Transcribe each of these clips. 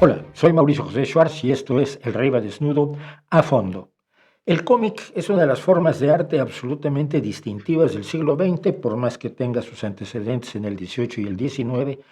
Hola, soy Mauricio José Schwartz y esto es El Rey va desnudo a fondo. El cómic es una de las formas de arte absolutamente distintivas del siglo XX, por más que tenga sus antecedentes en el XVIII y el XIX,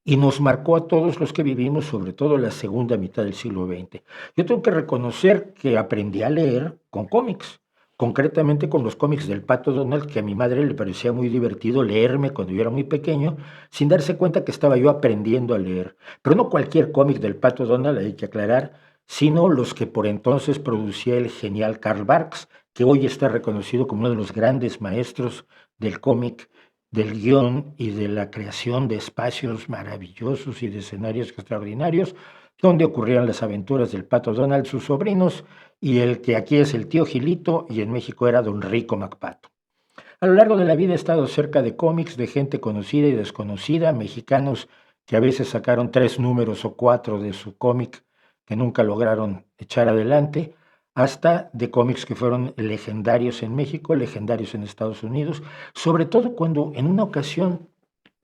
y nos marcó a todos los que vivimos, sobre todo la segunda mitad del siglo XX. Yo tengo que reconocer que aprendí a leer con cómics, concretamente con los cómics del Pato Donald, que a mi madre le parecía muy divertido leerme cuando yo era muy pequeño, sin darse cuenta que estaba yo aprendiendo a leer. Pero no cualquier cómic del Pato Donald, hay que aclarar, sino los que por entonces producía el genial Karl Barks, que hoy está reconocido como uno de los grandes maestros del cómic, del guión y de la creación de espacios maravillosos y de escenarios extraordinarios, donde ocurrían las aventuras del Pato Donald, sus sobrinos, y el que aquí es el tío Gilito, y en México era don Rico MacPato. A lo largo de la vida he estado cerca de cómics de gente conocida y desconocida, mexicanos que a veces sacaron 3 números o 4 de su cómic que nunca lograron echar adelante, hasta de cómics que fueron legendarios en México, legendarios en Estados Unidos, sobre todo cuando en una ocasión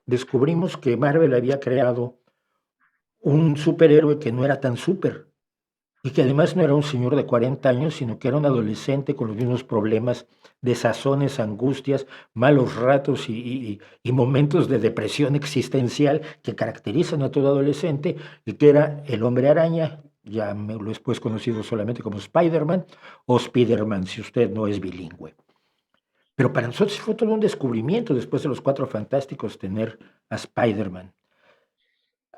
descubrimos que Marvel había creado un superhéroe que no era tan súper y que además no era un señor de 40 años, sino que era un adolescente con los mismos problemas, desazones, angustias, malos ratos y momentos de depresión existencial que caracterizan a todo adolescente, y que era el hombre araña, ya lo después conocido solamente como Spider-Man o Spider-Man, si usted no es bilingüe. Pero para nosotros fue todo un descubrimiento después de los Cuatro Fantásticos tener a Spider-Man.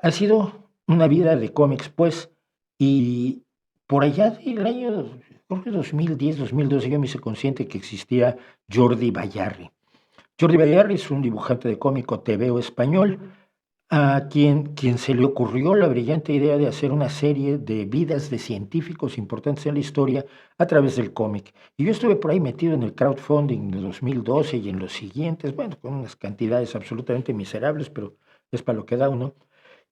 Ha sido una vida de cómics, pues, y por allá del año, creo que 2010, 2012, yo me hice consciente que existía Jordi Bayarri. Jordi Bayarri es un dibujante de cómico TVO español, a quien se le ocurrió la brillante idea de hacer una serie de vidas de científicos importantes en la historia a través del cómic. Y yo estuve por ahí metido en el crowdfunding de 2012 y en los siguientes, bueno, con unas cantidades absolutamente miserables, pero es para lo que da uno.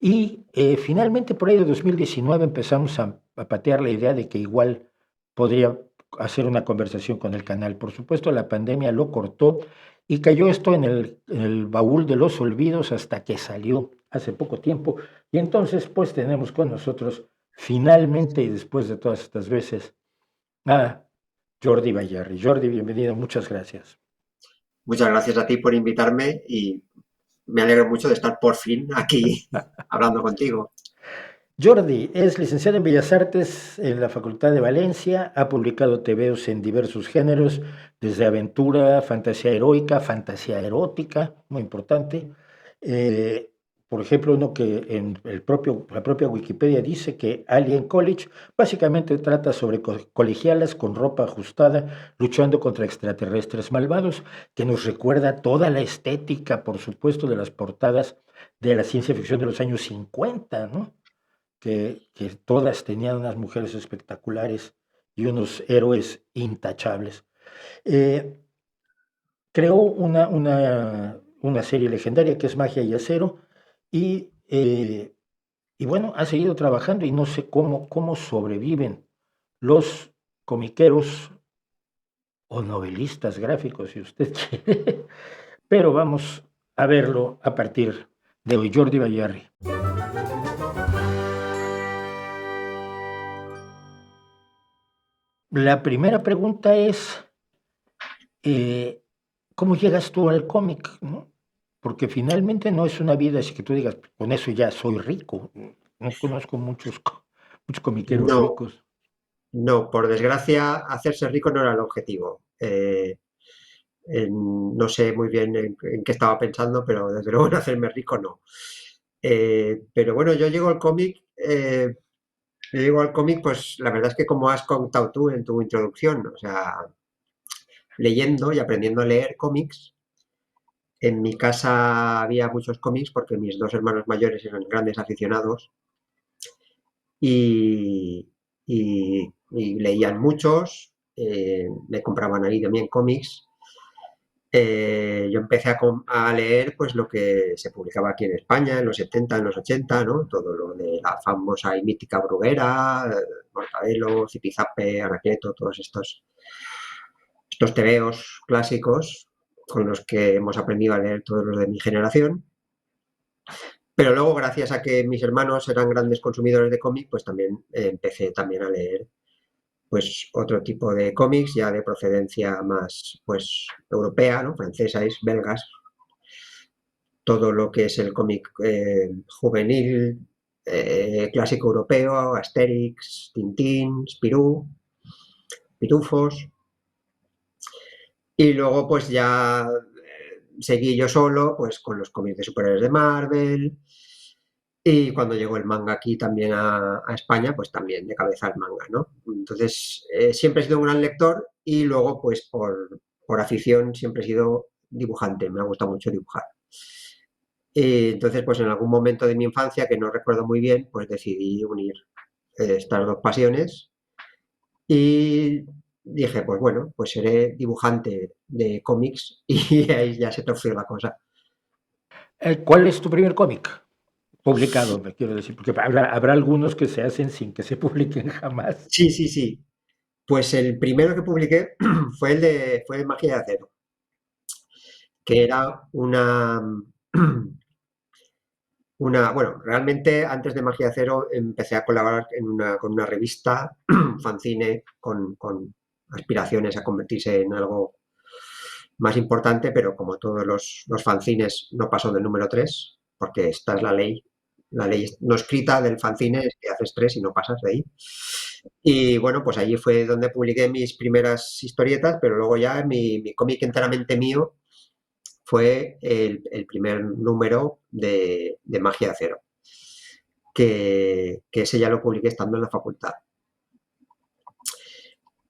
Y finalmente por ahí de 2019 empezamos a patear la idea de que igual podría hacer una conversación con el canal. Por supuesto, la pandemia lo cortó y cayó esto en el baúl de los olvidos hasta que salió hace poco tiempo. Y entonces, pues tenemos con nosotros, finalmente y después de todas estas veces, a Jordi Bayarri. Jordi, bienvenido, muchas gracias. Muchas gracias a ti por invitarme y me alegro mucho de estar por fin aquí hablando contigo. Jordi es licenciado en Bellas Artes en la Facultad de Valencia, ha publicado tebeos en diversos géneros, desde aventura, fantasía heroica, fantasía erótica, muy importante. Eh, por ejemplo, uno que en la propia Wikipedia dice que Alien College básicamente trata sobre colegialas con ropa ajustada luchando contra extraterrestres malvados, que nos recuerda toda la estética, por supuesto, de las portadas de la ciencia ficción de los años 50, ¿no? Que todas tenían unas mujeres espectaculares y unos héroes intachables. Eh, Creó una serie legendaria que es Magia y Acero y bueno, ha seguido trabajando y no sé cómo sobreviven los comiqueros o novelistas gráficos, si usted quiere, pero vamos a verlo a partir de hoy. Jordi Bayarri. La primera pregunta es, eh, ¿cómo llegas tú al cómic, no? Porque finalmente no es una vida así que tú digas, con eso ya soy rico. No conozco muchos comiqueros No, ricos. no, por desgracia, hacerse rico no era el objetivo. No sé muy bien en qué estaba pensando, pero desde luego en hacerme rico no. Pero bueno, yo llego al cómic, pues la verdad es que como has contado tú en tu introducción, o sea, leyendo y aprendiendo a leer cómics. En mi casa había muchos cómics porque mis dos hermanos mayores eran grandes aficionados y, y leían muchos, me compraban ahí también cómics. Yo empecé a leer pues lo que se publicaba aquí en España en los 70, en los 80, ¿no? Todo lo de la famosa y mítica Bruguera, Mortadelo, Zipizape, Anacleto, todos estos tebeos clásicos con los que hemos aprendido a leer todos los de mi generación. Pero luego, gracias a que mis hermanos eran grandes consumidores de cómic, pues también empecé también a leer pues otro tipo de cómics ya de procedencia más pues europea, ¿no? Francesas, belgas, todo lo que es el cómic juvenil, clásico europeo, Asterix, Tintín, Spirou, Pitufos. Y luego pues ya seguí yo solo pues con los cómics de superhéroes de Marvel. Y cuando llegó el manga aquí también a España, pues también de cabeza al manga, ¿no? Entonces, siempre he sido un gran lector y luego, pues por afición, siempre he sido dibujante, me ha gustado mucho dibujar. Y entonces, pues en algún momento de mi infancia, que no recuerdo muy bien, pues decidí unir estas dos pasiones y dije, pues bueno, pues seré dibujante de cómics y ahí ya se torció la cosa. ¿Cuál es tu primer cómic publicado, me quiero decir? Porque habrá algunos que se hacen sin que se publiquen jamás. Sí, sí, sí. Pues el primero que publiqué fue Magia de Acero, que era bueno, realmente antes de Magia de Acero empecé a colaborar con una revista, fanzine, con aspiraciones a convertirse en algo más importante, pero como todos los fanzines no pasó del número 3 porque esta es la ley no escrita del fanzine es que haces 3 y no pasas de ahí. Y bueno, pues allí fue donde publiqué mis primeras historietas, pero luego ya mi cómic enteramente mío fue el primer número de Magia de Acero, que ese ya lo publiqué estando en la facultad.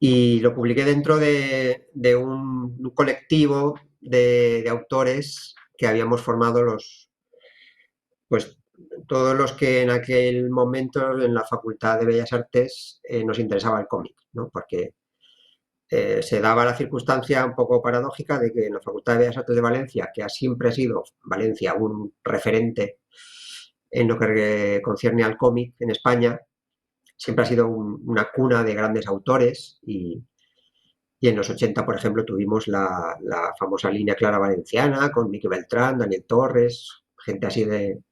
Y lo publiqué dentro de un colectivo de autores que habíamos formado pues todos los que en aquel momento en la Facultad de Bellas Artes nos interesaba el cómic, ¿no? Porque se daba la circunstancia un poco paradójica de que en la Facultad de Bellas Artes de Valencia, que siempre ha sido Valencia un referente en lo que concierne al cómic en España, siempre ha sido una cuna de grandes autores y en los 80, por ejemplo, tuvimos la famosa línea clara valenciana con Miki Beltrán, Daniel Torres, gente así de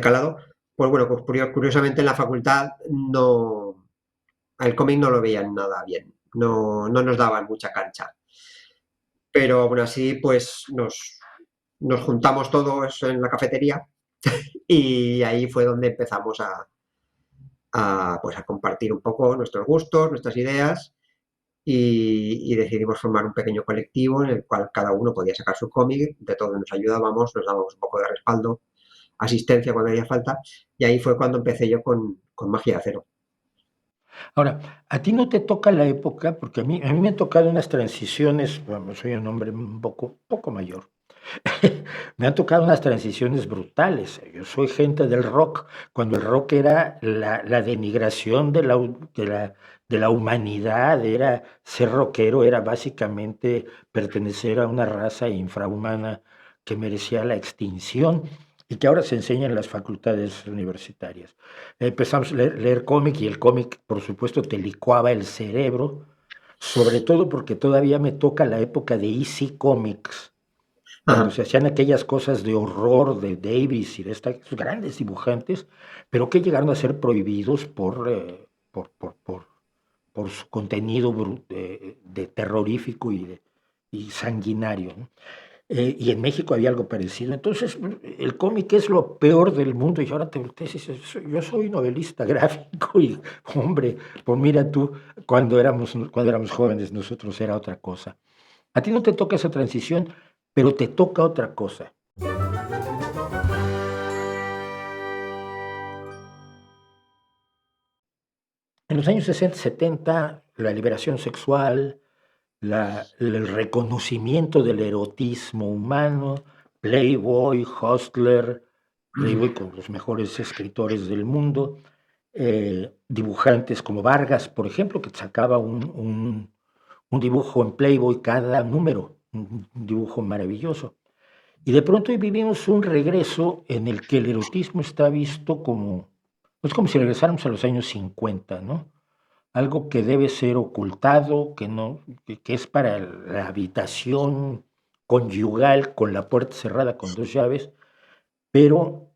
calado. Pues bueno, pues curiosamente en la facultad no, el cómic no lo veían nada bien, no nos daban mucha cancha. Pero aún así, pues nos juntamos todos en la cafetería y ahí fue donde empezamos pues a compartir un poco nuestros gustos, nuestras ideas y decidimos formar un pequeño colectivo en el cual cada uno podía sacar su cómic, de todos nos ayudábamos, nos dábamos un poco de respaldo, asistencia cuando hacía falta y ahí fue cuando empecé yo con Magia de Acero. Ahora, a ti no te toca la época, porque a mí me han tocado unas transiciones, bueno, soy un hombre un poco mayor, me han tocado unas transiciones brutales. Yo soy gente del rock, cuando el rock era la denigración de la humanidad, era ser rockero, era básicamente pertenecer a una raza infrahumana que merecía la extinción y que ahora se enseña en las facultades universitarias. Empezamos a leer cómic y el cómic, por supuesto, te licuaba el cerebro, sobre todo porque todavía me toca la época de Easy Comics cuando Ajá. se hacían aquellas cosas de horror de Davis y de estos grandes dibujantes, pero que llegaron a ser prohibidos por su contenido de terrorífico y sanguinario, ¿no? Y en México había algo parecido. Entonces, el cómic es lo peor del mundo. Y ahora te volteas y dices, yo soy novelista gráfico y, hombre, pues mira tú, cuando éramos jóvenes nosotros era otra cosa. A ti no te toca esa transición, pero te toca otra cosa. En los años 60, 70, la liberación sexual, el reconocimiento del erotismo humano, Playboy, Hustler, Playboy con los mejores escritores del mundo, dibujantes como Vargas, por ejemplo, que sacaba un dibujo en Playboy cada número, un dibujo maravilloso. Y de pronto hoy vivimos un regreso en el que el erotismo está visto como, es como si regresáramos a los años 50, ¿no? Algo que debe ser ocultado, que no, que es para la habitación conyugal con la puerta cerrada con dos llaves, pero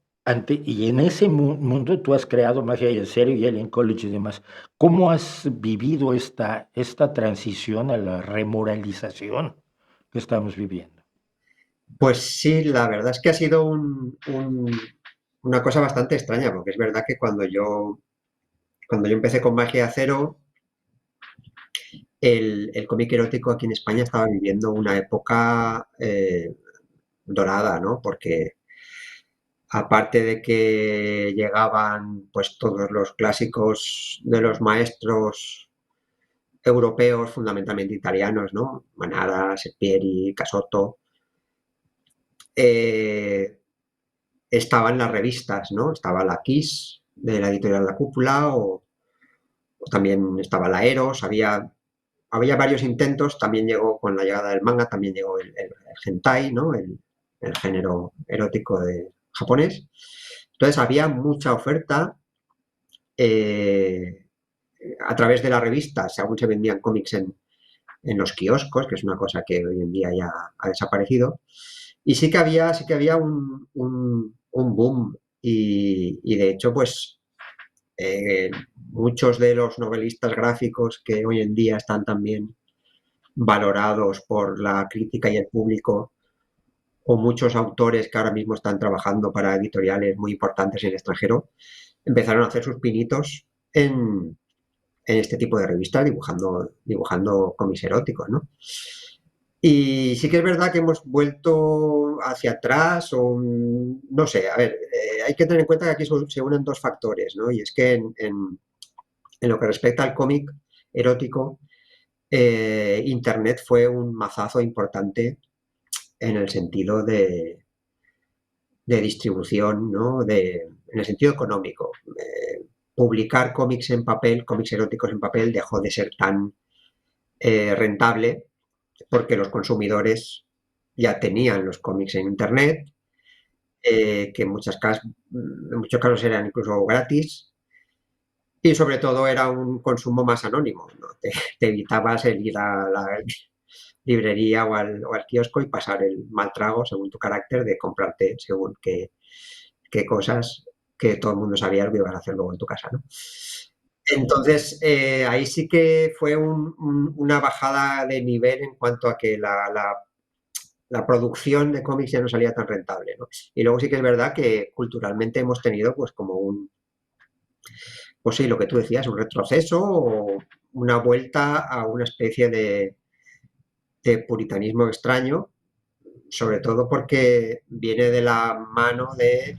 Y en ese mundo tú has creado Magia y en Serio y Alien College y demás. ¿Cómo has vivido esta transición a la remoralización que estamos viviendo? Pues sí, la verdad es que ha sido una cosa bastante extraña, porque es verdad que cuando yo empecé con Magia Cero, el cómic erótico aquí en España estaba viviendo una época dorada, ¿no? Porque aparte de que llegaban pues todos los clásicos de los maestros europeos, fundamentalmente italianos, ¿no? Manara, Sepieri, Casotto, eh, estaban las revistas, ¿no? Estaba la Kiss de la editorial La Cúpula o también estaba la Eros, había varios intentos, también llegó con la llegada del manga, también llegó el hentai, ¿no? El género erótico de japonés. Entonces había mucha oferta eh, a través de las revistas, aún se vendían cómics en los kioscos, que es una cosa que hoy en día ya ha desaparecido. Y sí que había un boom y de hecho, pues eh, muchos de los novelistas gráficos que hoy en día están también valorados por la crítica y el público, o muchos autores que ahora mismo están trabajando para editoriales muy importantes en el extranjero, empezaron a hacer sus pinitos en este tipo de revistas dibujando cómics eróticos, ¿no? Y sí que es verdad que hemos vuelto hacia atrás, o no sé, a ver, hay que tener en cuenta que aquí se unen dos factores, ¿no? Y es que en lo que respecta al cómic erótico, Internet fue un mazazo importante en el sentido de distribución, ¿no? En el sentido económico. Publicar cómics en papel, cómics eróticos en papel, dejó de ser tan rentable porque los consumidores ya tenían los cómics en Internet, que en muchos casos eran incluso gratis, y sobre todo era un consumo más anónimo, ¿no? Te evitabas el ir a la librería o al kiosco y pasar el mal trago, según tu carácter, de comprarte según qué cosas que todo el mundo sabía lo que ibas a hacer luego en tu casa, ¿no? Entonces, ahí sí que fue una bajada de nivel en cuanto a que la producción de cómics ya no salía tan rentable, ¿no? Y luego sí que es verdad que culturalmente hemos tenido pues como pues sí, lo que tú decías, un retroceso o una vuelta a una especie de puritanismo extraño, sobre todo porque viene de la mano de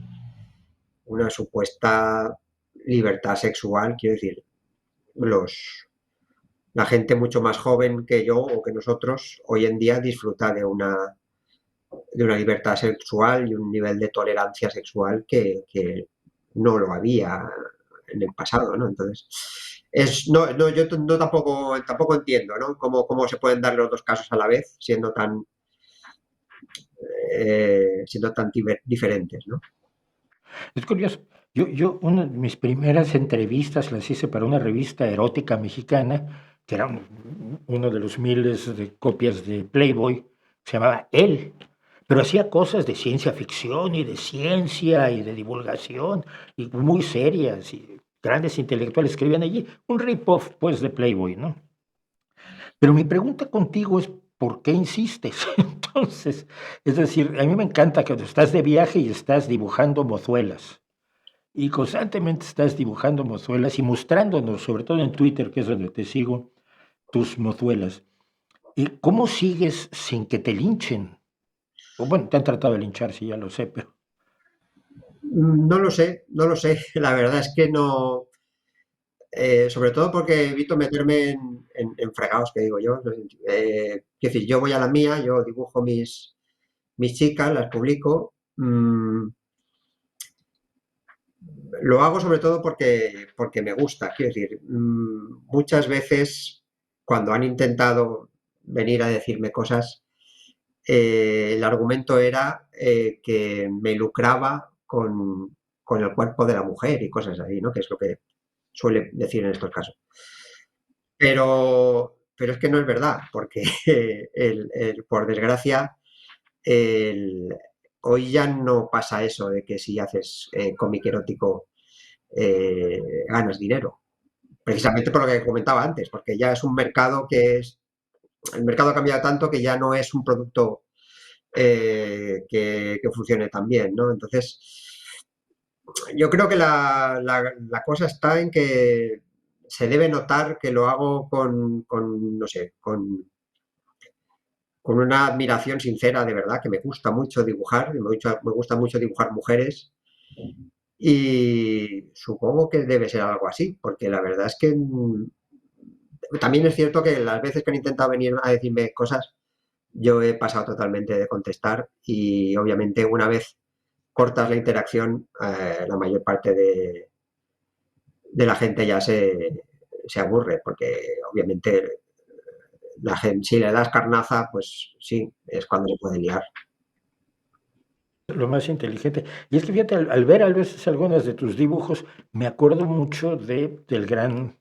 una supuesta libertad sexual, quiero decir, los, la gente mucho más joven que yo o que nosotros hoy en día disfruta de una libertad sexual y un nivel de tolerancia sexual que no lo había en el pasado, ¿no? Entonces, yo no tampoco entiendo, ¿no? Cómo se pueden dar los dos casos a la vez siendo tan diferentes, ¿no? Es curioso. Una de mis primeras entrevistas las hice para una revista erótica mexicana, que era uno de los miles de copias de Playboy, se llamaba Él, pero hacía cosas de ciencia ficción y de ciencia y de divulgación, y muy serias, y grandes intelectuales escribían allí, un rip-off, pues, de Playboy, ¿no? Pero mi pregunta contigo es, ¿por qué insistes? Entonces, es decir, a mí me encanta que estás de viaje y estás dibujando mozuelas. Y constantemente estás dibujando mozuelas y mostrándonos, sobre todo en Twitter, que es donde te sigo, tus mozuelas. ¿Y cómo sigues sin que te linchen? O bueno, te han tratado de linchar, sí, ya lo sé, pero No lo sé, no lo sé. La verdad es que no. Sobre todo porque evito meterme en fregados, que digo yo. Quiero decir, yo voy a la mía, yo dibujo mis chicas, las publico. Lo hago sobre todo porque me gusta. Quiero decir, muchas veces cuando han intentado venir a decirme cosas, el argumento era que me lucraba con el cuerpo de la mujer y cosas así, ¿no? Que es lo que suele decir en estos casos. Pero es que no es verdad, porque por desgracia, el, Hoy ya no pasa eso de que si haces cómic erótico ganas dinero. Precisamente por lo que comentaba antes, porque ya es un mercado el mercado ha cambiado tanto que ya no es un producto que funcione tan bien, ¿no? Entonces, yo creo que la cosa está en que se debe notar que lo hago no sé, con una admiración sincera, de verdad, que me gusta mucho dibujar, me gusta mucho dibujar mujeres y supongo que debe ser algo así, porque la verdad es que también es cierto que las veces que han intentado venir a decirme cosas, yo he pasado totalmente de contestar y obviamente una vez cortas la interacción, la mayor parte de la gente ya se aburre, porque obviamente la gente, si le das carnaza, pues sí, es cuando se puede liar. Lo más inteligente. Y es que fíjate, al ver a veces algunos de tus dibujos, me acuerdo mucho del gran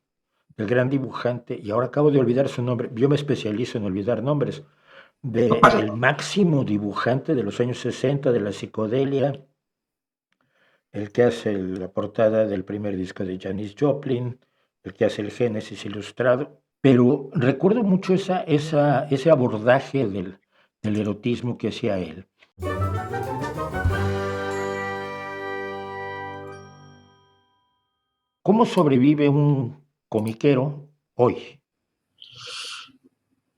dibujante, y ahora acabo de olvidar su nombre, yo me especializo en olvidar nombres, No pasa. el máximo dibujante de los años 60 de la psicodelia, el que hace la portada del primer disco de Janis Joplin, el que hace el Génesis ilustrado, pero recuerdo mucho ese abordaje del erotismo que hacía él. ¿Cómo sobrevive un comiquero hoy?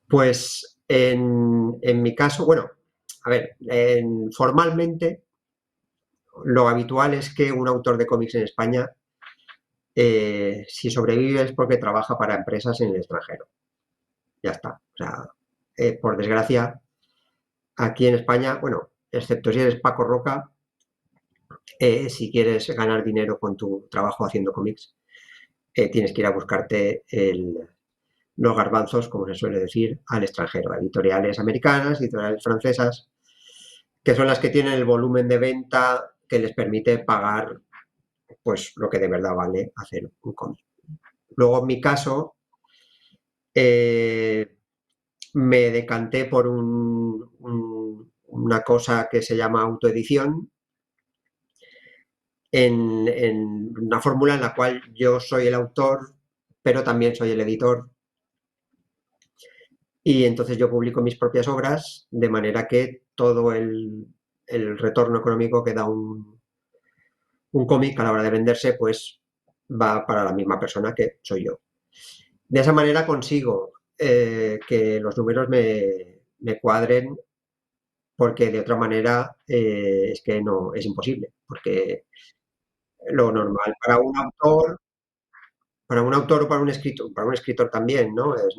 Pues en mi caso, bueno, a ver, formalmente lo habitual es que un autor de cómics en España, si sobrevive es porque trabaja para empresas en el extranjero. Ya está. O sea, por desgracia, aquí en España, bueno, excepto si eres Paco Roca, si quieres ganar dinero con tu trabajo haciendo cómics, tienes que ir a buscarte los garbanzos, como se suele decir, al extranjero, a editoriales americanas, editoriales francesas, que son las que tienen el volumen de venta que les permite pagar pues lo que de verdad vale hacer un cómic. Luego, en mi caso, eh, me decanté por una cosa que se llama autoedición, en una fórmula en la cual yo soy el autor, pero también soy el editor. Y entonces yo publico mis propias obras, de manera que todo el retorno económico que da un cómic a la hora de venderse, pues va para la misma persona que soy yo. De esa manera consigo que los números me cuadren, porque de otra manera es que no es imposible, porque lo normal para un autor o para un escritor también, ¿no? Es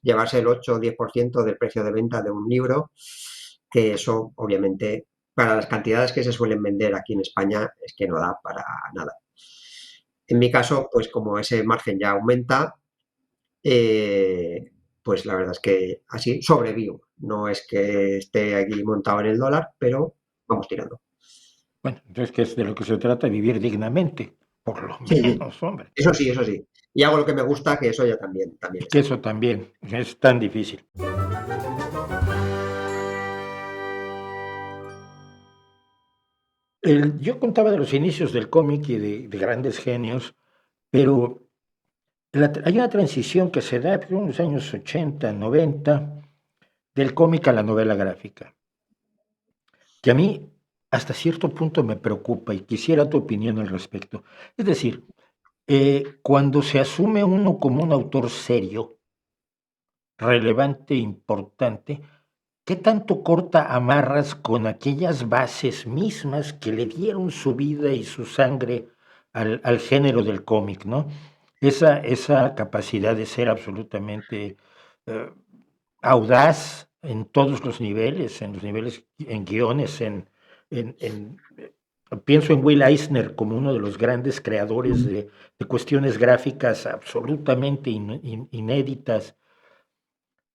llevarse el 8 o 10% del precio de venta de un libro, que eso obviamente para las cantidades que se suelen vender aquí en España es que no da para nada. En mi caso, pues como ese margen ya aumenta, pues la verdad es que así sobrevivo. No es que esté aquí montado en el dólar, pero vamos tirando. Bueno, entonces, ¿qué es de lo que se trata? Vivir dignamente, por lo Sí, sí, menos, hombre. eso sí, eso sí. Y hago lo que me gusta, que eso ya Y también que está. eso también es tan difícil. Yo contaba de los inicios del cómic y de grandes genios, pero hay una transición que se da en los años 80, 90, del cómic a la novela gráfica, que a mí hasta cierto punto me preocupa y quisiera tu opinión al respecto. Es decir, cuando se asume uno como un autor serio, relevante, importante, ¿qué tanto corta amarras con aquellas bases mismas que le dieron su vida y su sangre al género del cómic, ¿no? Esa capacidad de ser absolutamente eh, audaz en todos los niveles, en guiones, pienso en Will Eisner como uno de los grandes creadores de cuestiones gráficas absolutamente inéditas,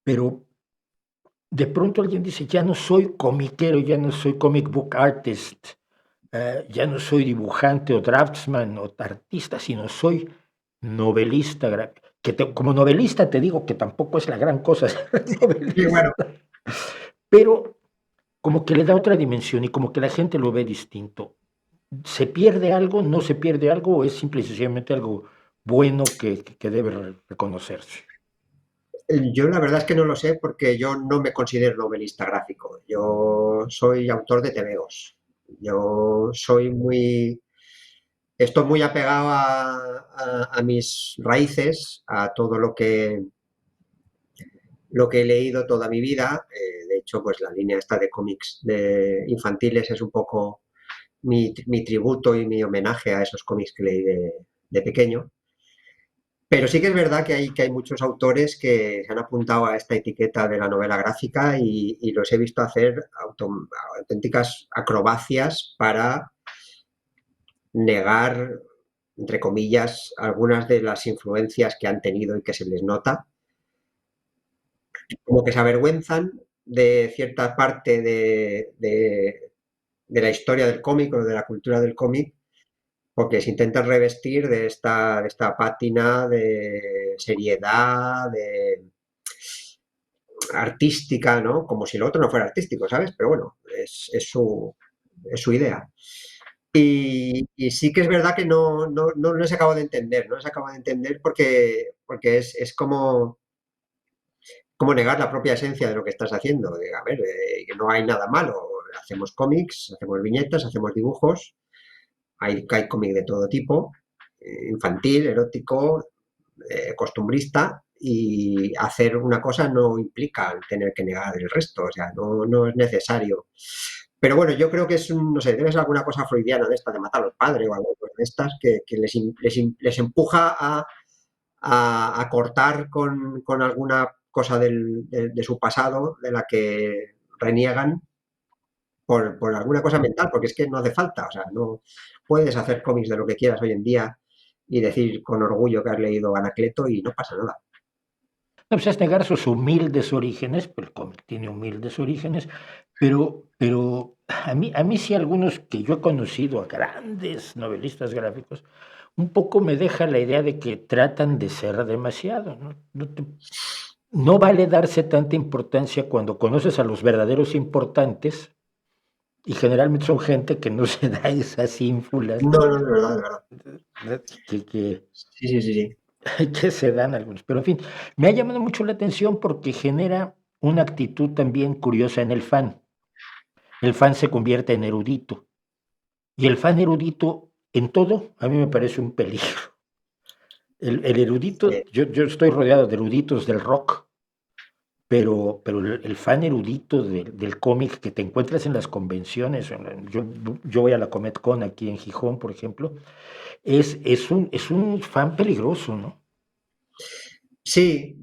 pero de pronto alguien dice, ya no soy comiquero, ya no soy comic book artist, ya no soy dibujante o draftsman o artista, sino soy novelista. Como novelista te digo que tampoco es la gran cosa ser Sí, bueno, novelista, pero como que le da otra dimensión y como que la gente lo ve distinto. ¿Se pierde algo, no se pierde algo o es simple y sencillamente algo bueno que debe reconocerse? Yo la verdad es que no lo sé porque yo no me considero novelista gráfico. Yo soy autor de tebeos. Yo soy muy, estoy muy apegado a mis raíces, a todo lo que he leído toda mi vida. De hecho, pues la línea esta de cómics de infantiles es un poco mi tributo y mi homenaje a esos cómics que leí de pequeño. Pero sí que es verdad que hay muchos autores que se han apuntado a esta etiqueta de la novela gráfica y los he visto hacer auténticas acrobacias para negar, entre comillas, algunas de las influencias que han tenido y que se les nota, como que se avergüenzan de cierta parte de la historia del cómic o de la cultura del cómic porque se intentan revestir de esta pátina de seriedad, de artística, ¿no? Como si lo otro no fuera artístico, ¿sabes? Pero bueno, es su idea. Y sí que es verdad que no les acabo de entender, no les acabo de entender porque es como negar la propia esencia de lo que estás haciendo. A ver, que no hay nada malo. Hacemos cómics, hacemos viñetas, hacemos dibujos, hay cómic de todo tipo, infantil, erótico, costumbrista, y hacer una cosa no implica tener que negar el resto, o sea, no es necesario. Pero bueno, yo creo que no sé, debe ser alguna cosa freudiana de esta, de matar a los padres o algo de estas, que les empuja a cortar con alguna cosa de su pasado de la que reniegan por alguna cosa mental, porque es que no hace falta, o sea, no puedes hacer cómics de lo que quieras hoy en día y decir con orgullo que has leído Anacleto y no pasa nada. No, pues es negar sus humildes orígenes, pero el cómic tiene humildes orígenes, pero a mí sí algunos que yo he conocido a grandes novelistas gráficos, un poco me deja la idea de que tratan de ser demasiado, ¿no? No vale darse tanta importancia cuando conoces a los verdaderos importantes y generalmente son gente que no se da esas ínfulas No, no, de verdad, de verdad. que, que, Sí, sí, sí, sí. que se dan algunos. Pero en fin, me ha llamado mucho la atención porque genera una actitud también curiosa en el fan. El fan se convierte en erudito y el fan erudito en todo a mí me parece un peligro. El erudito, Sí. yo estoy rodeado de eruditos del rock, pero el fan erudito del cómic que te encuentras en las convenciones, yo voy a la Comic Con aquí en Gijón, por ejemplo, es un fan peligroso, ¿no? Sí,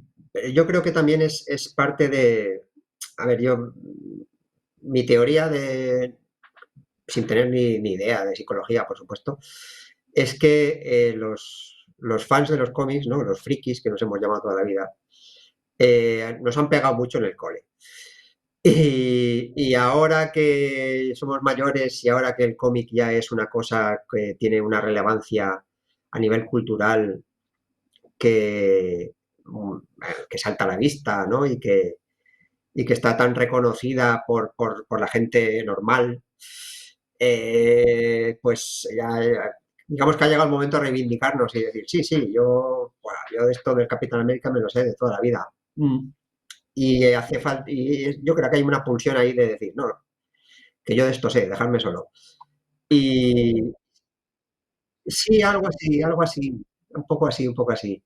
yo creo que también es parte de, a ver, mi teoría sin tener ni idea de psicología, por supuesto, es que los fans de los cómics, ¿no? Los frikis que nos hemos llamado toda la vida, nos han pegado mucho en el cole. Y ahora que somos mayores y ahora que el cómic ya es una cosa que tiene una relevancia a nivel cultural que, que salta a la vista, ¿no? Y que está tan reconocida por la gente normal, pues ya, digamos que ha llegado el momento de reivindicarnos y decir, sí, sí, yo de esto del Capitán América me lo sé de toda la vida. Y hace falta, y yo creo que hay una pulsión ahí de decir, no, que yo de esto sé, dejarme solo. Y sí, algo así, un poco así, un poco así.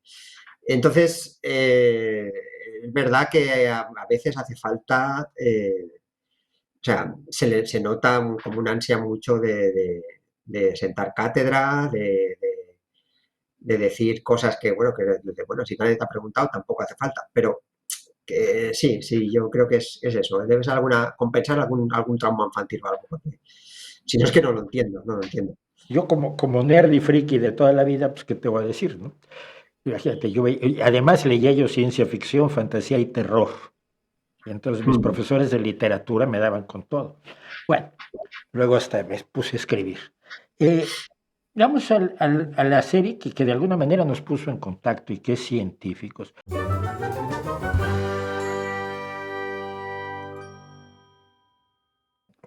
Entonces, es verdad que a veces hace falta, o sea, se nota como una ansia mucho de sentar cátedra, de decir cosas que, bueno, bueno, si nadie te ha preguntado, tampoco hace falta, pero que sí, sí, yo creo que es eso. Debe ser compensar algún trauma infantil o algo, porque si no es que no lo entiendo, no lo entiendo. Yo como nerd y friki de toda la vida, pues qué te voy a decir, ¿no? Imagínate, además leía yo ciencia ficción, fantasía y terror. Y entonces mis Mm. profesores de literatura me daban con todo. Bueno, luego hasta me puse a escribir. Eh, Vamos a la serie que de alguna manera nos puso en contacto y que es científicos.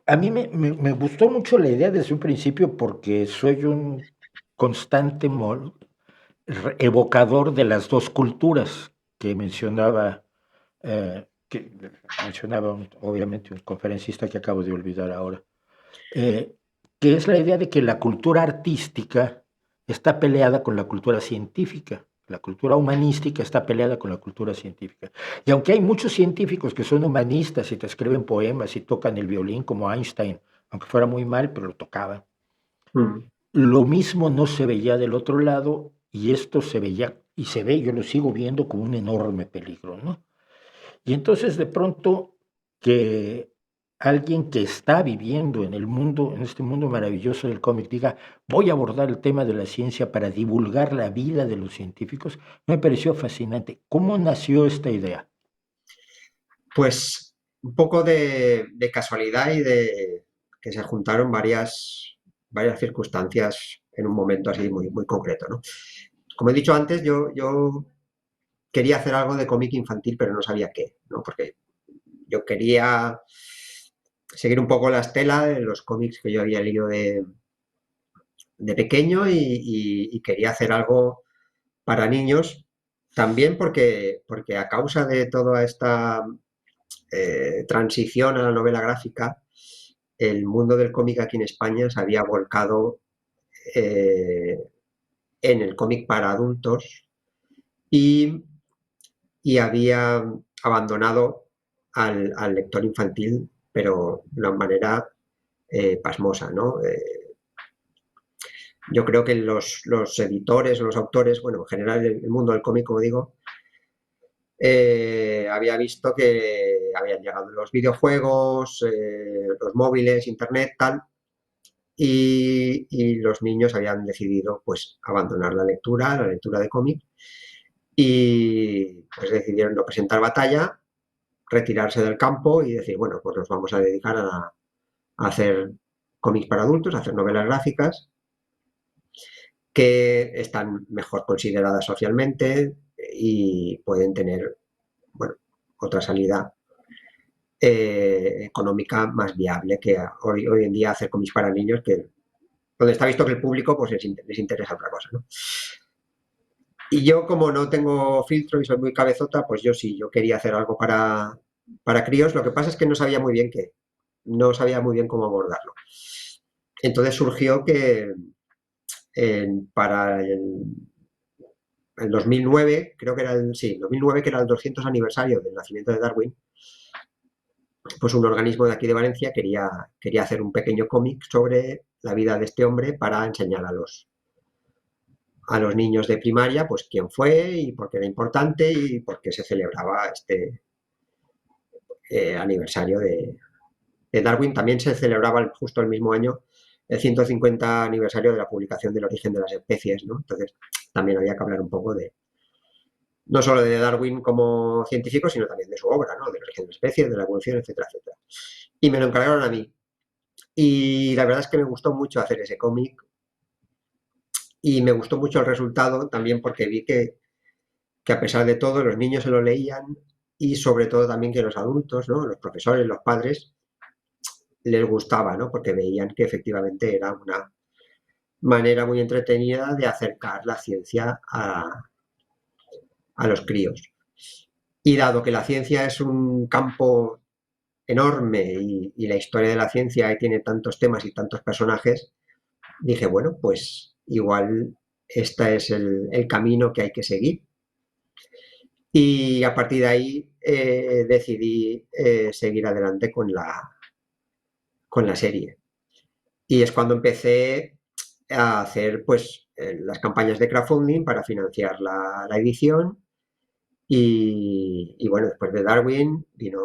A mí me gustó mucho la idea desde un principio porque soy un constante evocador de las dos culturas que mencionaba obviamente un conferencista que acabo de olvidar ahora, eh, que es la idea de que la cultura artística está peleada con la cultura científica. La cultura humanística está peleada con la cultura científica. Y aunque hay muchos científicos que son humanistas y te escriben poemas y tocan el violín como Einstein, aunque fuera muy mal, pero lo tocaban, Mm. lo mismo no se veía del otro lado y esto se veía y se ve, yo lo sigo viendo como un enorme peligro, ¿no? Y entonces de pronto que alguien que está viviendo en el mundo, en este mundo maravilloso del cómic, diga, voy a abordar el tema de la ciencia para divulgar la vida de los científicos, me pareció fascinante. ¿Cómo nació esta idea? Pues un poco de casualidad y de que se juntaron varias circunstancias en un momento así muy concreto, ¿no? Como he dicho antes, yo quería hacer algo de cómic infantil, pero no sabía qué, ¿no? Porque yo quería seguir un poco la estela de los cómics que yo había leído de pequeño y quería hacer algo para niños, también porque a causa de toda esta transición a la novela gráfica, el mundo del cómic aquí en España se había volcado eh, en el cómic para adultos y, y había abandonado al lector infantil, pero de una manera pasmosa, ¿no? Yo creo que los editores o los autores, bueno, en general el mundo del cómic, como digo, había visto que habían llegado los videojuegos, los móviles, internet, tal, y los niños habían decidido pues abandonar la lectura de cómic, y pues decidieron no presentar batalla, retirarse del campo y decir, bueno, pues nos vamos a dedicar a hacer cómics para adultos, a hacer novelas gráficas que están mejor consideradas socialmente y pueden tener, bueno, otra salida económica más viable que hoy en día hacer cómics para niños, que donde está visto que el público pues les interesa otra cosa, ¿no? Y yo, como no tengo filtro y soy muy cabezota, pues yo sí, yo quería hacer algo para críos. Lo que pasa es que no sabía muy bien qué, no sabía muy bien cómo abordarlo. Entonces surgió que para el 2009, creo que era sí, 2009, que era el 200 aniversario del nacimiento de Darwin, pues un organismo de aquí de Valencia quería hacer un pequeño cómic sobre la vida de este hombre para enseñar a los niños de primaria, pues quién fue y por qué era importante y por qué se celebraba este aniversario de Darwin. También se celebraba justo el mismo año el 150 aniversario de la publicación del origen de las especies, ¿no? Entonces también había que hablar un poco no solo de Darwin como científico, sino también de su obra, ¿no? Del origen de las especies, de la evolución, etcétera, etcétera. Y me lo encargaron a mí. Y la verdad es que me gustó mucho hacer ese cómic y me gustó mucho el resultado también porque vi que a pesar de todo los niños se lo leían y sobre todo también que los adultos, ¿no? Los profesores, los padres, les gustaba, ¿no? Porque veían que efectivamente era una manera muy entretenida de acercar la ciencia a los críos. Y dado que la ciencia es un campo enorme y la historia de la ciencia tiene tantos temas y tantos personajes, dije, bueno, pues igual este es el camino que hay que seguir. Y a partir de ahí decidí seguir adelante con la serie. Y es cuando empecé a hacer pues las campañas de crowdfunding para financiar la edición. Y bueno, después de Darwin vino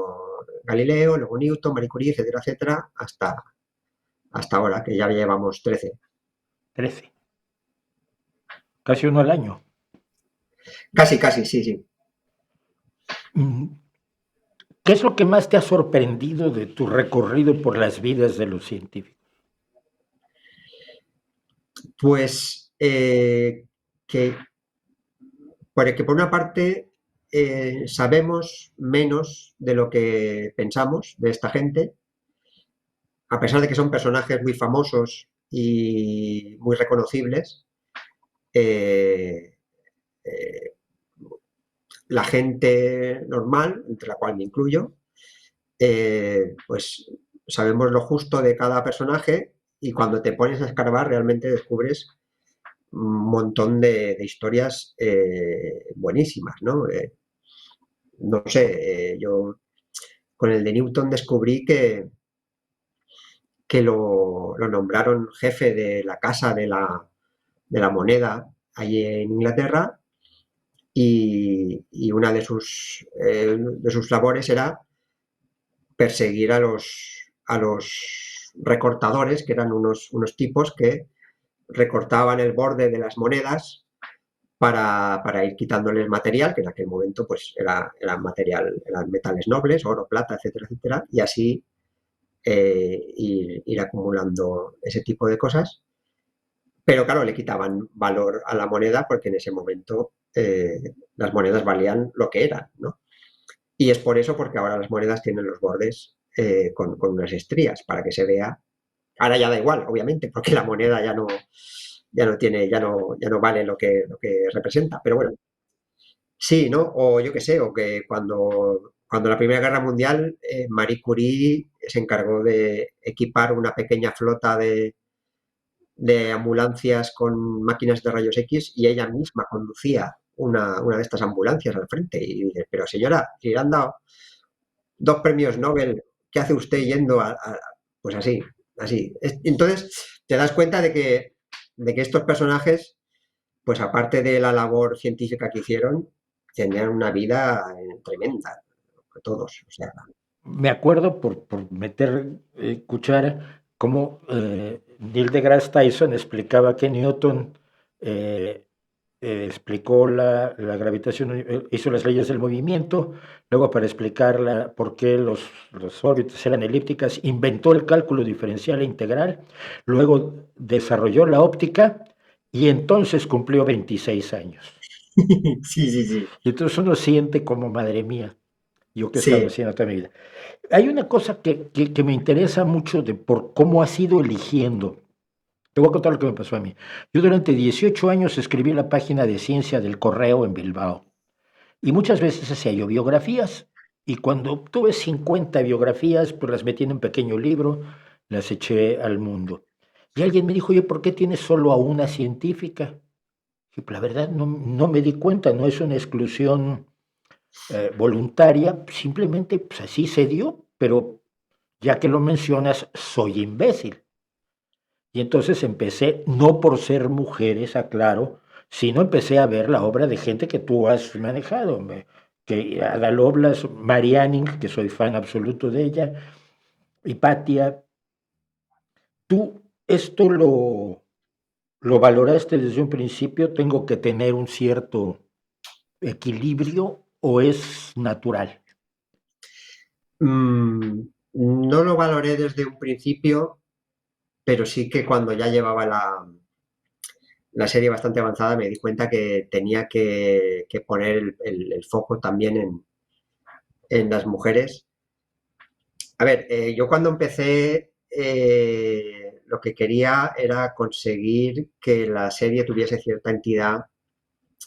Galileo, luego Newton, Marie Curie, etcétera, etcétera, hasta ahora, que ya llevamos 13. 13, casi uno al año. Casi, casi, sí, sí. Mm, ¿Qué es lo que más te ha sorprendido de tu recorrido por las vidas de los científicos? Pues que, que por una parte sabemos menos de lo que pensamos de esta gente, a pesar de que son personajes muy famosos y muy reconocibles, eh, eh, la gente normal, entre la cual me incluyo, pues sabemos lo justo de cada personaje y cuando te pones a escarbar realmente descubres un montón de historias buenísimas, ¿no? No sé, yo con el de Newton descubrí que lo nombraron jefe de la Casa de la Moneda allí en Inglaterra y una de sus labores era perseguir a los recortadores, que eran unos tipos que recortaban el borde de las monedas para ir quitándoles material, que en aquel momento pues era material, eran metales nobles, oro, plata, etcétera, etcétera, y así ir acumulando ese tipo de cosas. Pero claro, le quitaban valor a la moneda porque en ese momento las monedas valían lo que eran, ¿no? Y es por eso, porque ahora las monedas tienen los bordes con unas estrías para que se vea. Ahora ya da igual, obviamente, porque la moneda ya no tiene, ya no vale lo que representa. Pero bueno, sí, ¿no? O yo qué sé, o que cuando la Primera Guerra Mundial, Marie Curie se encargó de equipar una pequeña flota de ambulancias con máquinas de rayos X y ella misma conducía una de estas ambulancias al frente. Y dices, pero señora, si le han dado 2 premios Nobel, ¿qué hace usted yendo pues así, así? Entonces, te das cuenta de que estos personajes, pues aparte de la labor científica que hicieron, tenían una vida tremenda, todos. O sea, Me acuerdo por meter cuchara, cómo Neil deGrasse Tyson explicaba que Newton eh, explicó la gravitación, hizo las leyes del movimiento, luego para explicar por qué los órbitas eran elípticas, inventó el cálculo diferencial e integral, luego desarrolló la óptica y entonces cumplió 26 años. sí, sí, sí. Y entonces uno siente como, madre mía, yo que he estado Sí. haciendo toda mi vida. Hay una cosa que me interesa mucho de por cómo has ido eligiendo. Te voy a contar lo que me pasó a mí. Yo durante 18 años escribí la página de ciencia del Correo en Bilbao. Y muchas veces hacía yo biografías. Y cuando tuve 50 biografías, pues las metí en un pequeño libro, las eché al mundo. Y alguien me dijo, oye, ¿por qué tienes solo a una científica? Y pues, la verdad no me di cuenta, no es una exclusión voluntaria, simplemente pues, así se dio, pero ya que lo mencionas, soy imbécil. Y entonces empecé, no por ser mujeres, aclaro, sino empecé a ver la obra de gente que tú has manejado, que Ada Lovelace, Mary Anning, que soy fan absoluto de ella, Hipatia. ¿Tú esto lo valoraste desde un principio? ¿Tengo que tener un cierto equilibrio o es natural? No lo valoré desde un principio, pero sí que cuando ya llevaba la serie bastante avanzada me di cuenta que tenía que poner el foco también en las mujeres. A ver, yo cuando empecé lo que quería era conseguir que la serie tuviese cierta entidad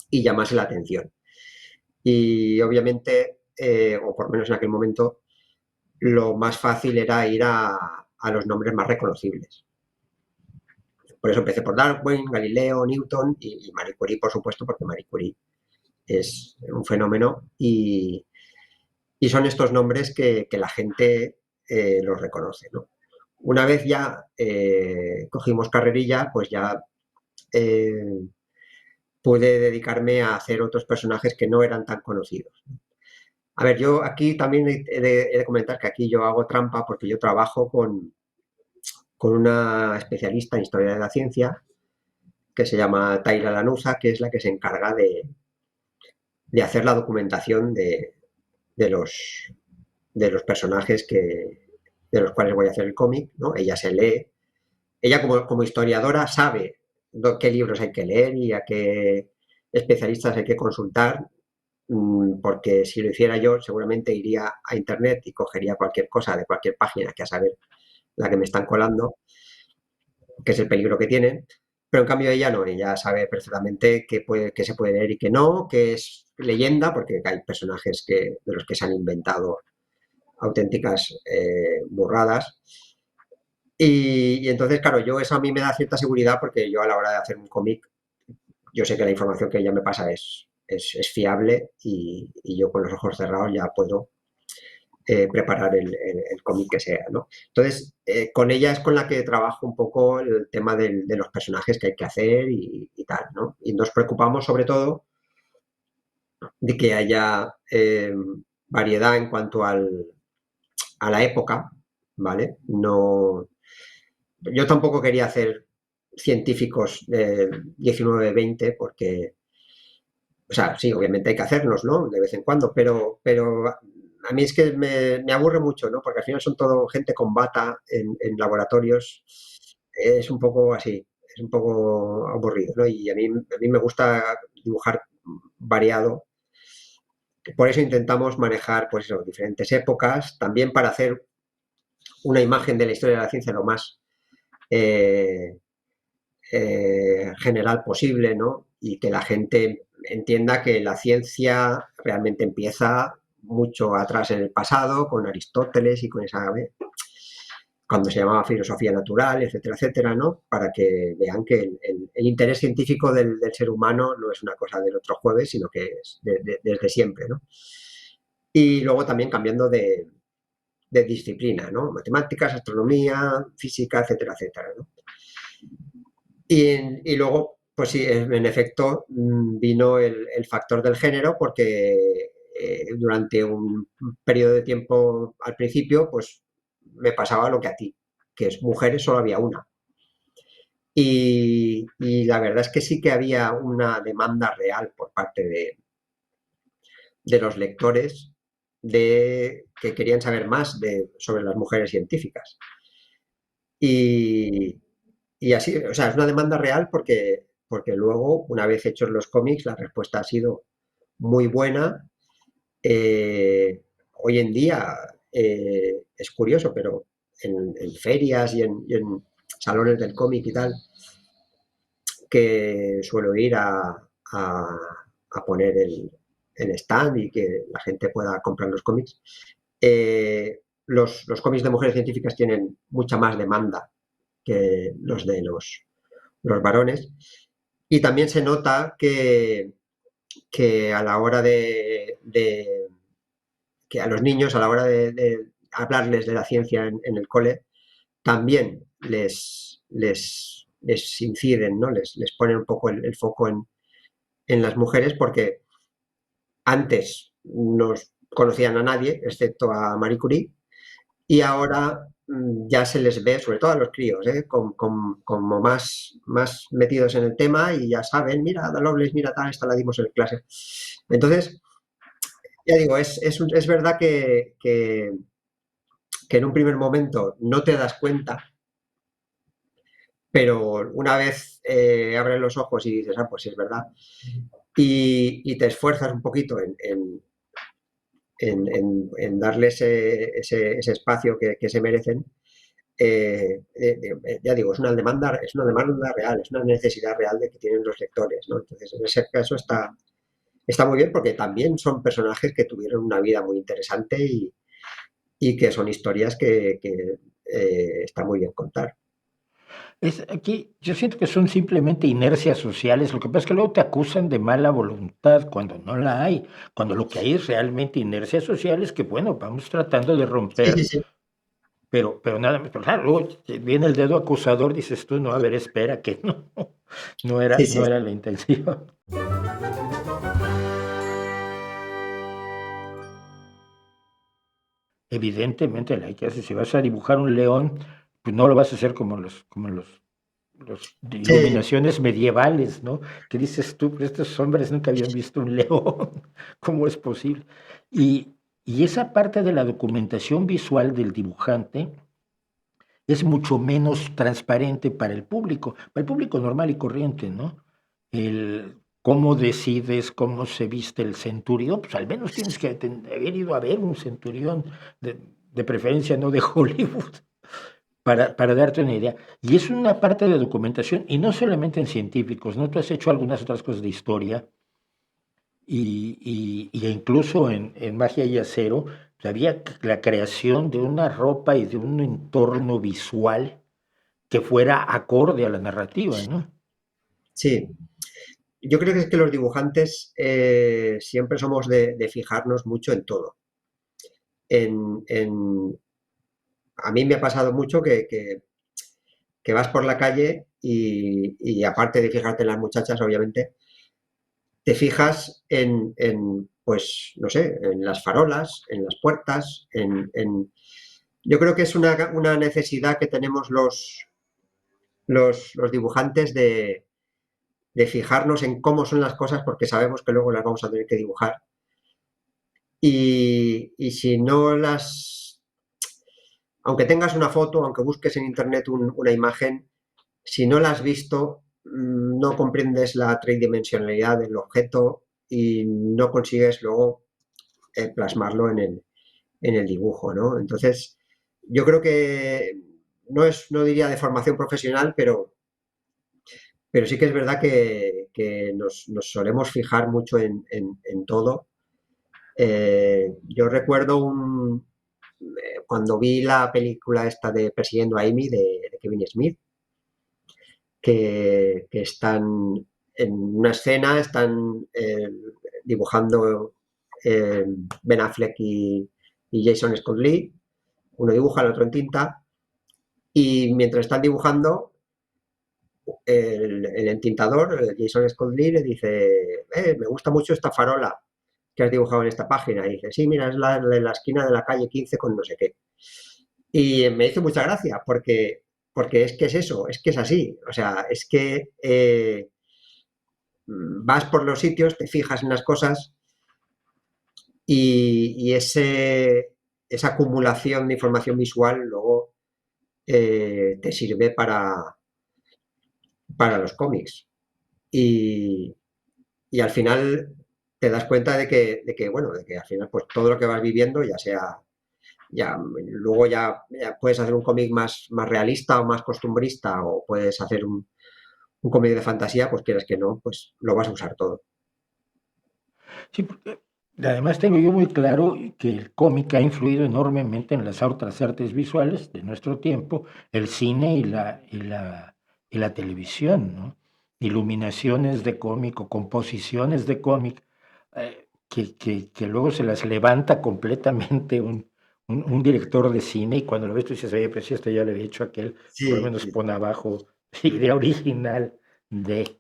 y llamase la atención. Y obviamente, o por lo menos en aquel momento, lo más fácil era ir a los nombres más reconocibles. Por eso empecé por Darwin, Galileo, Newton y Marie Curie, por supuesto, porque Marie Curie es un fenómeno y son estos nombres que la gente los reconoce, ¿no? Una vez ya cogimos carrerilla, pues ya eh, pude dedicarme a hacer otros personajes que no eran tan conocidos. A ver, yo aquí también he de comentar que aquí yo hago trampa porque yo trabajo con una especialista en historia de la ciencia que se llama Tayla Lanusa, que es la que se encarga de hacer la documentación de los, de los personajes de los cuales voy a hacer el cómic, ¿no? Ella se lee, ella como historiadora sabe qué libros hay que leer y a qué especialistas hay que consultar, porque si lo hiciera yo seguramente iría a internet y cogería cualquier cosa de cualquier página que a saber la que me están colando, que es el peligro que tienen. Pero en cambio ella no, ella sabe perfectamente qué se puede leer y qué no, qué es leyenda, porque hay personajes de los que se han inventado auténticas burradas. Y entonces, claro, eso a mí me da cierta seguridad porque yo a la hora de hacer un cómic, yo sé que la información que ella me pasa es fiable y yo con los ojos cerrados ya puedo preparar el cómic que sea, ¿no? Entonces, con ella es con la que trabajo un poco el tema de los personajes que hay que hacer y tal, ¿no? Y nos preocupamos sobre todo de que haya variedad en cuanto a la época, ¿vale? No, yo tampoco quería hacer científicos de 19-20 porque, o sea, sí, obviamente hay que hacerlos, ¿no? De vez en cuando, pero a mí es que me aburre mucho, ¿no? Porque al final son todo gente con bata en laboratorios. Es un poco así, es un poco aburrido, ¿no? Y a mí me gusta dibujar variado. Por eso intentamos manejar, pues eso, diferentes épocas, también para hacer una imagen de la historia de la ciencia lo más eh, general posible, ¿no? Y que la gente entienda que la ciencia realmente empieza mucho atrás en el pasado, con Aristóteles y con esa, cuando se llamaba filosofía natural, etcétera, etcétera, ¿no? Para que vean que el interés científico del ser humano no es una cosa del otro jueves, sino que es desde siempre, ¿no? Y luego también cambiando de disciplina, ¿no? Matemáticas, astronomía, física, etcétera, etcétera, ¿no? Y luego, pues sí, en efecto, vino el factor del género porque durante un periodo de tiempo al principio, pues me pasaba lo que a ti, que es mujeres solo había una. Y la verdad es que sí que había una demanda real por parte de los lectores que querían saber más sobre las mujeres científicas. Y, y así, o sea, es una demanda real porque luego, una vez hechos los cómics, la respuesta ha sido muy buena. Hoy en día es curioso, pero en ferias y en salones del cómic y tal, que suelo ir a poner el stand y que la gente pueda comprar los cómics, los cómics de mujeres científicas tienen mucha más demanda que los de los varones. Y también se nota que a la hora que a los niños, a la hora de hablarles de la ciencia en el cole, también les inciden, ¿no? Les ponen un poco el foco en las mujeres porque antes no conocían a nadie, excepto a Marie Curie, y ahora ya se les ve, sobre todo a los críos, como más metidos en el tema y ya saben, mira, Da Lovelace, mira, tal, esta la dimos en clase. Entonces, ya digo, es verdad que en un primer momento no te das cuenta, pero una vez abres los ojos y dices, ah, pues sí, es verdad, y te esfuerzas un poquito en darle ese espacio que se merecen, ya digo, es una demanda real, es una necesidad real de que tienen los lectores, ¿no? Entonces, en ese caso está muy bien porque también son personajes que tuvieron una vida muy interesante y que son historias que está muy bien contar. Aquí yo siento que son simplemente inercias sociales. Lo que pasa es que luego te acusan de mala voluntad cuando no la hay, cuando lo que hay es realmente inercias sociales que, bueno, vamos tratando de Sí, sí, romper, sí. pero nada, pero claro, luego viene el dedo acusador, dices tú, no, a ver, espera, que no, no era, Sí, no sí, era la intención. Evidentemente, la hay que hacer. Si vas a dibujar un león, pues no lo vas a hacer como los de sí. iluminaciones medievales, ¿no? Que dices tú, pero estos hombres nunca habían visto un león, ¿cómo es posible? Y esa parte de la documentación visual del dibujante es mucho menos transparente para el público normal y corriente, ¿no? Cómo decides cómo se viste el centurión, pues al menos tienes que haber ido a ver un centurión, de, de preferencia no de Hollywood, para darte una idea. Y es una parte de documentación, y no solamente en científicos, ¿no? Tú has hecho algunas otras cosas de historia, y incluso en Magia y Acero, pues, había la creación de una ropa y de un entorno visual que fuera acorde a la narrativa, ¿no? Sí, yo creo que es que los dibujantes siempre somos de fijarnos mucho en todo. En, a mí me ha pasado mucho que vas por la calle y aparte de fijarte en las muchachas, obviamente, te fijas pues, no sé, en las farolas, en las puertas, yo creo que es una necesidad que tenemos los dibujantes de fijarnos en cómo son las cosas porque sabemos que luego las vamos a tener que dibujar. Y si no aunque tengas una foto, aunque busques en internet una imagen, si no la has visto, no comprendes la tridimensionalidad del objeto y no consigues luego plasmarlo en el dibujo, ¿no? Entonces, yo creo que no diría de formación profesional, pero sí que es verdad que nos solemos fijar mucho en todo. Yo recuerdo cuando vi la película esta de Persiguiendo a Amy de Kevin Smith, que están en una escena, están dibujando Ben Affleck y Jason Scott Lee, uno dibuja, el otro en tinta, y mientras están dibujando, el entintador, Jason Scott Lee, le dice, me gusta mucho esta farola que has dibujado en esta página. Y dice, sí, mira, es la de la esquina de la calle 15 con no sé qué. Y me hizo mucha gracia porque es que es eso, es que es así. O sea, es que vas por los sitios, te fijas en las cosas y esa acumulación de información visual luego te sirve para los cómics. Y, y al final te das cuenta bueno, de que al final pues todo lo que vas viviendo, ya sea, luego ya puedes hacer un cómic más realista o más costumbrista o puedes hacer un cómic de fantasía, pues quieras que no, pues lo vas a usar todo. Sí, porque además tengo yo muy claro que el cómic ha influido enormemente en las otras artes visuales de nuestro tiempo, el cine y la televisión, ¿no? Iluminaciones de cómic o composiciones de cómic, que luego se las levanta completamente un director de cine, y cuando lo ves tú dices, oye, pues si esto ya lo había hecho aquel, por lo Sí, menos sí. pone abajo idea original de...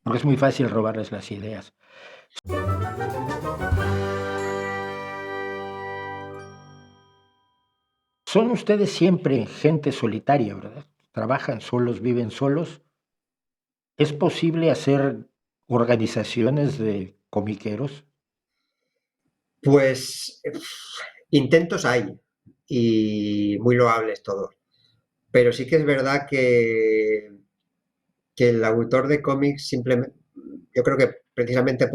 Porque es muy fácil robarles las ideas. Son ustedes siempre gente solitaria, ¿verdad? Trabajan solos, viven solos. ¿Es posible hacer organizaciones de comiqueros? Pues intentos hay y muy loables todos. Pero sí que es verdad que el autor de cómics simplemente, yo creo que precisamente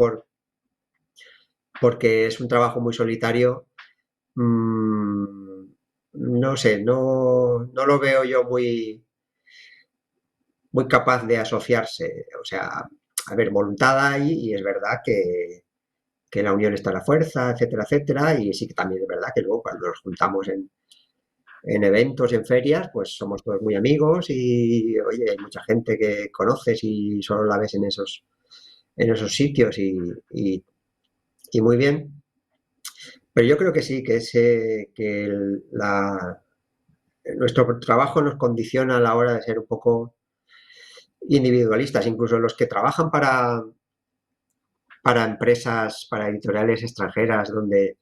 porque es un trabajo muy solitario, no sé, no lo veo yo muy capaz de asociarse. O sea, a ver, voluntad hay y es verdad que la unión está en la fuerza, etcétera, etcétera. Y sí que también es verdad que luego cuando nos juntamos en eventos, en ferias, pues somos todos muy amigos y, oye, hay mucha gente que conoces y solo la ves en esos sitios y muy bien. Pero yo creo que sí, nuestro trabajo nos condiciona a la hora de ser un poco individualistas, incluso los que trabajan para empresas, para editoriales extranjeras, donde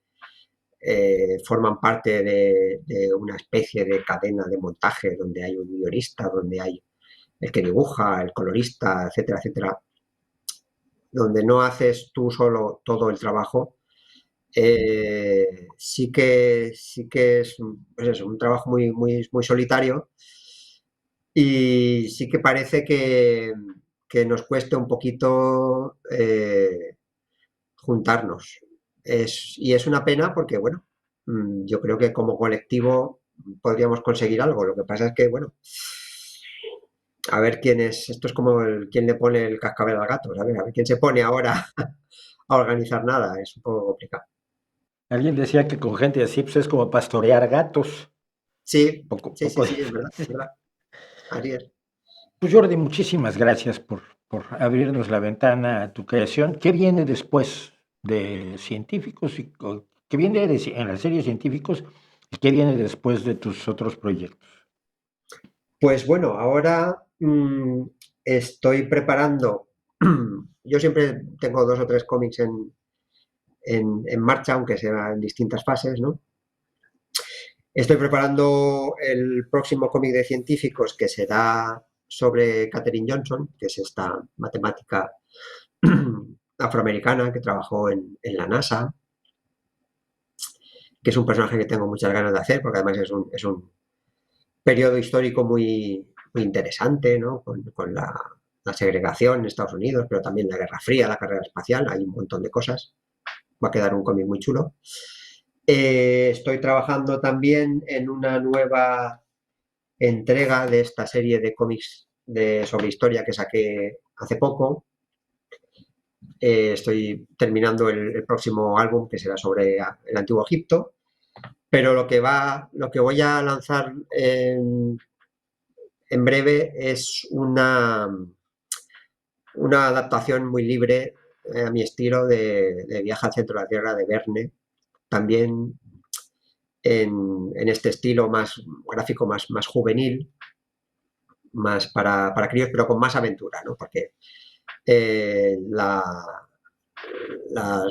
forman parte de una especie de cadena de montaje, donde hay un guionista, donde hay el que dibuja, el colorista, etcétera, etcétera, donde no haces tú solo todo el trabajo, sí que es pues eso, un trabajo muy, muy, muy solitario y sí que parece que nos cueste un poquito juntarnos. Y es una pena porque, bueno, yo creo que como colectivo podríamos conseguir algo. Lo que pasa es que, bueno, a ver quién es, esto es como quién le pone el cascabel al gato, ¿sabes? A ver quién se pone ahora a organizar nada, es un poco complicado. Alguien decía que con gente así pues, es como pastorear gatos. Sí, Poco, sí, sí, poco. sí, es verdad, Sí. es verdad. Así es. Pues Jordi, muchísimas gracias por abrirnos la ventana a tu creación. ¿Qué viene después de científicos? ¿Qué viene en la serie científicos? ¿Y qué viene después de tus otros proyectos? Pues bueno, ahora estoy preparando, yo siempre tengo 2 o 3 cómics en marcha, aunque sea en distintas fases, ¿no? Estoy preparando el próximo cómic de científicos que será sobre Katherine Johnson, que es esta matemática afroamericana que trabajó en la NASA, que es un personaje que tengo muchas ganas de hacer, porque además es un periodo histórico muy interesante, ¿no? Con la segregación en Estados Unidos, pero también la Guerra Fría, la carrera espacial, hay un montón de cosas. Va a quedar un cómic muy chulo. Estoy trabajando también en una nueva entrega de esta serie de cómics sobre historia que saqué hace poco. Estoy terminando el próximo álbum que será sobre el Antiguo Egipto, pero lo que voy a lanzar en breve es una adaptación muy libre a mi estilo de Viaje al centro de la Tierra de Verne, también en este estilo más gráfico, más juvenil, más para críos, pero con más aventura, ¿no? Porque las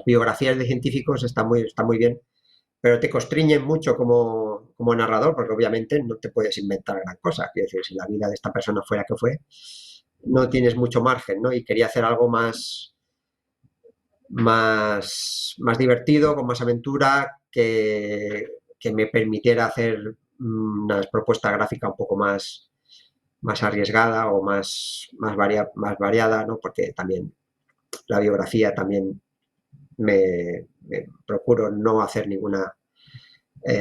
biografías de científicos están muy bien, pero te constriñen mucho como narrador, porque obviamente no te puedes inventar gran cosa. Quiero decir, si la vida de esta persona fuera que fue, no tienes mucho margen, ¿no? Y quería hacer algo más divertido, con más aventura, que me permitiera hacer una propuesta gráfica un poco más arriesgada o más variada, ¿no? Porque también la biografía también me procuro no hacer ninguna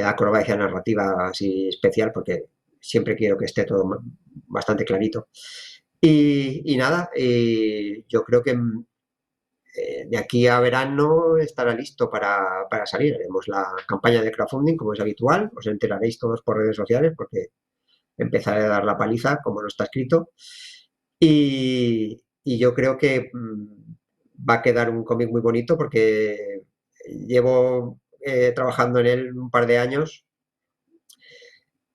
acrobacia narrativa así especial, porque siempre quiero que esté todo bastante clarito. Y nada, yo creo que de aquí a verano estará listo para salir. Haremos la campaña de crowdfunding, como es habitual. Os enteraréis todos por redes sociales, porque empezaré a dar la paliza, como no está escrito. Y yo creo que va a quedar un cómic muy bonito, porque llevo trabajando en él un par de años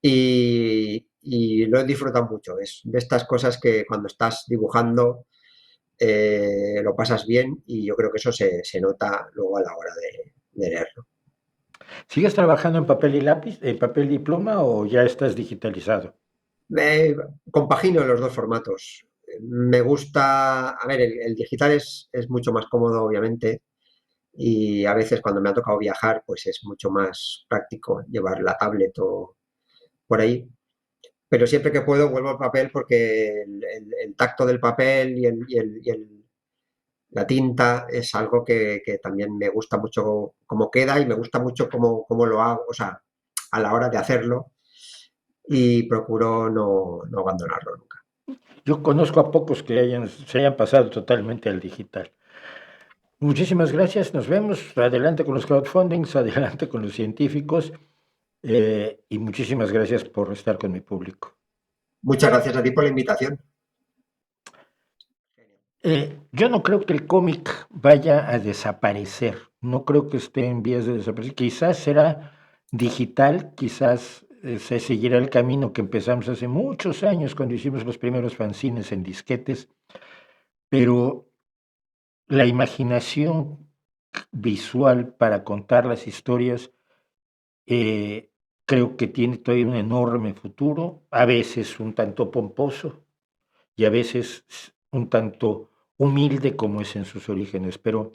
y lo he disfrutado mucho. Es de estas cosas que cuando estás dibujando lo pasas bien, y yo creo que eso se nota luego a la hora de leerlo. ¿Sigues trabajando en papel y lápiz, en papel y pluma o ya estás digitalizado? Eh, Compagino los dos formatos. Me gusta, a ver, el digital es mucho más cómodo, obviamente, y a veces cuando me ha tocado viajar, pues es mucho más práctico llevar la tablet o por ahí. Pero siempre que puedo vuelvo al papel, porque el tacto del papel la tinta es algo que también me gusta mucho cómo queda, y me gusta mucho cómo lo hago, o sea, a la hora de hacerlo, y procuro no abandonarlo nunca. Yo conozco a pocos que se hayan pasado totalmente al digital. Muchísimas gracias, nos vemos. Adelante con los crowdfundings, adelante con los científicos y muchísimas gracias por estar con mi público. Muchas gracias a ti por la invitación. Yo no creo que el cómic vaya a desaparecer, no creo que esté en vías de desaparecer. Quizás será digital, quizás se seguirá el camino que empezamos hace muchos años cuando hicimos los primeros fanzines en disquetes, pero la imaginación visual para contar las historias eh, creo que tiene todavía un enorme futuro, a veces un tanto pomposo y a veces un tanto humilde como es en sus orígenes, pero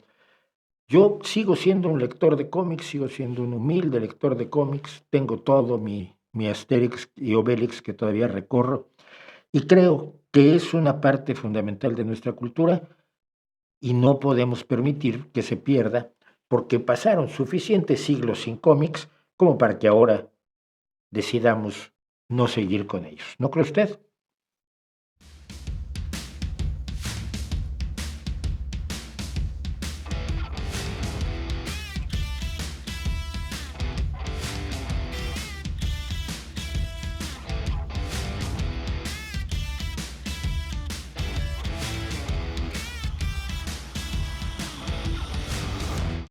yo sigo siendo un lector de cómics, sigo siendo un humilde lector de cómics, tengo todo mi Asterix y Obelix que todavía recorro y creo que es una parte fundamental de nuestra cultura y no podemos permitir que se pierda porque pasaron suficientes siglos sin cómics como para que ahora decidamos no seguir con ellos. ¿No cree usted?